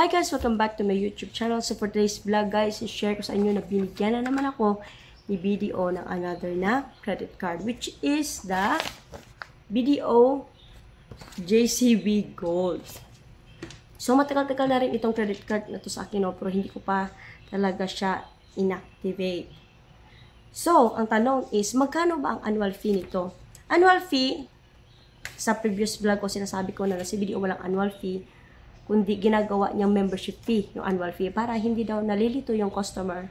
Hi guys! Welcome back to my YouTube channel. So for today's vlog guys, i-share ko sa inyo na binigyan na naman ako ni BDO ng another na credit card, which is the BDO JCB Gold. So matagal-tagal na rin itong credit card na to sa akin, pero hindi ko pa talaga siya inactivate. So ang tanong is, magkano ba ang annual fee nito? Annual fee, sa previous vlog ko sinasabi ko na si BDO walang annual fee, kundi ginagawa niyang membership fee, yung annual fee, para hindi daw nalilito yung customer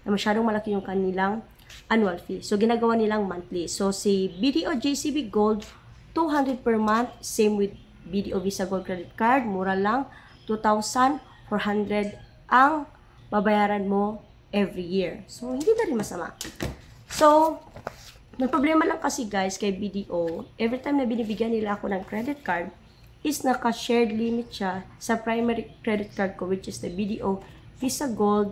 na masyadong malaki yung kanilang annual fee. So, ginagawa nilang monthly. So, si BDO JCB Gold, 200 per month. Same with BDO Visa Gold Credit Card. Mura lang, 2,400 ang babayaran mo every year. So, hindi na rin masama. So, may problema lang kasi guys kay BDO, every time na binibigyan nila ako ng credit card, is naka-shared limit siya sa primary credit card ko, which is the BDO Visa Gold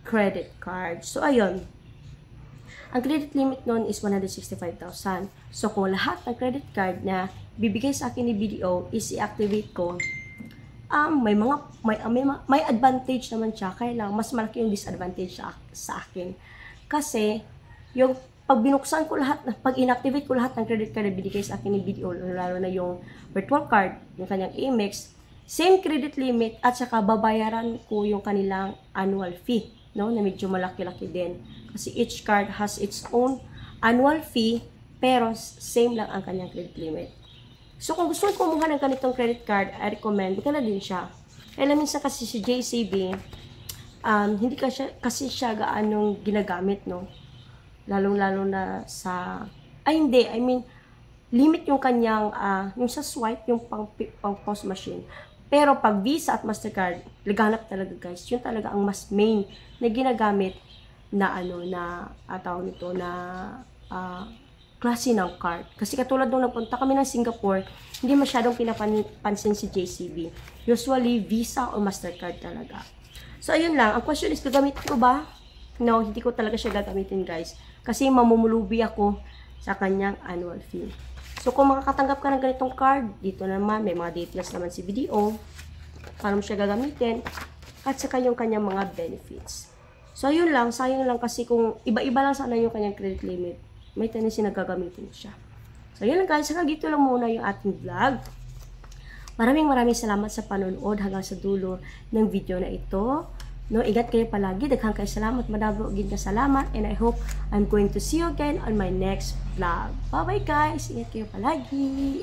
Credit Card. So, ayun. Ang credit limit nun is 165,000. So, kung lahat ng credit card na bibigay sa akin ni BDO is i-activate ko, may advantage naman siya, kaya lang mas malaki yung disadvantage sa akin. Kasi, yung pag binuksan ko lahat, pag inactivate ko lahat ng credit card na binigay sa akin ni BDO, lalo na yung virtual card, yung kanyang Amex, same credit limit at saka babayaran ko yung kanilang annual fee, no? Na medyo malaki-laki din. Kasi each card has its own annual fee, pero same lang ang kanyang credit limit. So kung gusto mo kumuha ng ganitong credit card, I recommend, magkano din siya. Kaya minsan kasi si JCB, hindi kasi siya gaanong ginagamit, no? Lalong-lalo na sa, limit yung kanyang, yung sa swipe, yung pang POS machine. Pero pag Visa at Mastercard, laganap talaga guys, yun talaga ang mas main na ginagamit na tawag nito, na klase ng card. Kasi katulad nung nagpunta kami ng Singapore, hindi masyadong pinapansin si JCB. Usually, Visa or Mastercard talaga. So, ayun lang. Ang question is, gagamitin ko ba? No, hindi ko talaga siya gagamitin guys. Kasi mamumulubi ako sa kanyang annual fee. So kung makakatanggap ka ng ganitong card, dito naman may mga details naman si BDO. Paano mo siya gagamitin. At saka yung kanyang mga benefits. So yun lang, sayang lang kasi kung iba-iba lang sana yung kanyang credit limit, may tendency na gagamitin siya. So yun lang guys, saka dito lang muna yung ating vlog. Maraming salamat sa panonood hanggang sa dulo ng video na ito. No, ingat kayo palagi. Daghang kayo salamat. Madabo gid ka salamat. And I hope I'm going to see you again on my next vlog. Bye-bye guys. Ingat kayo palagi.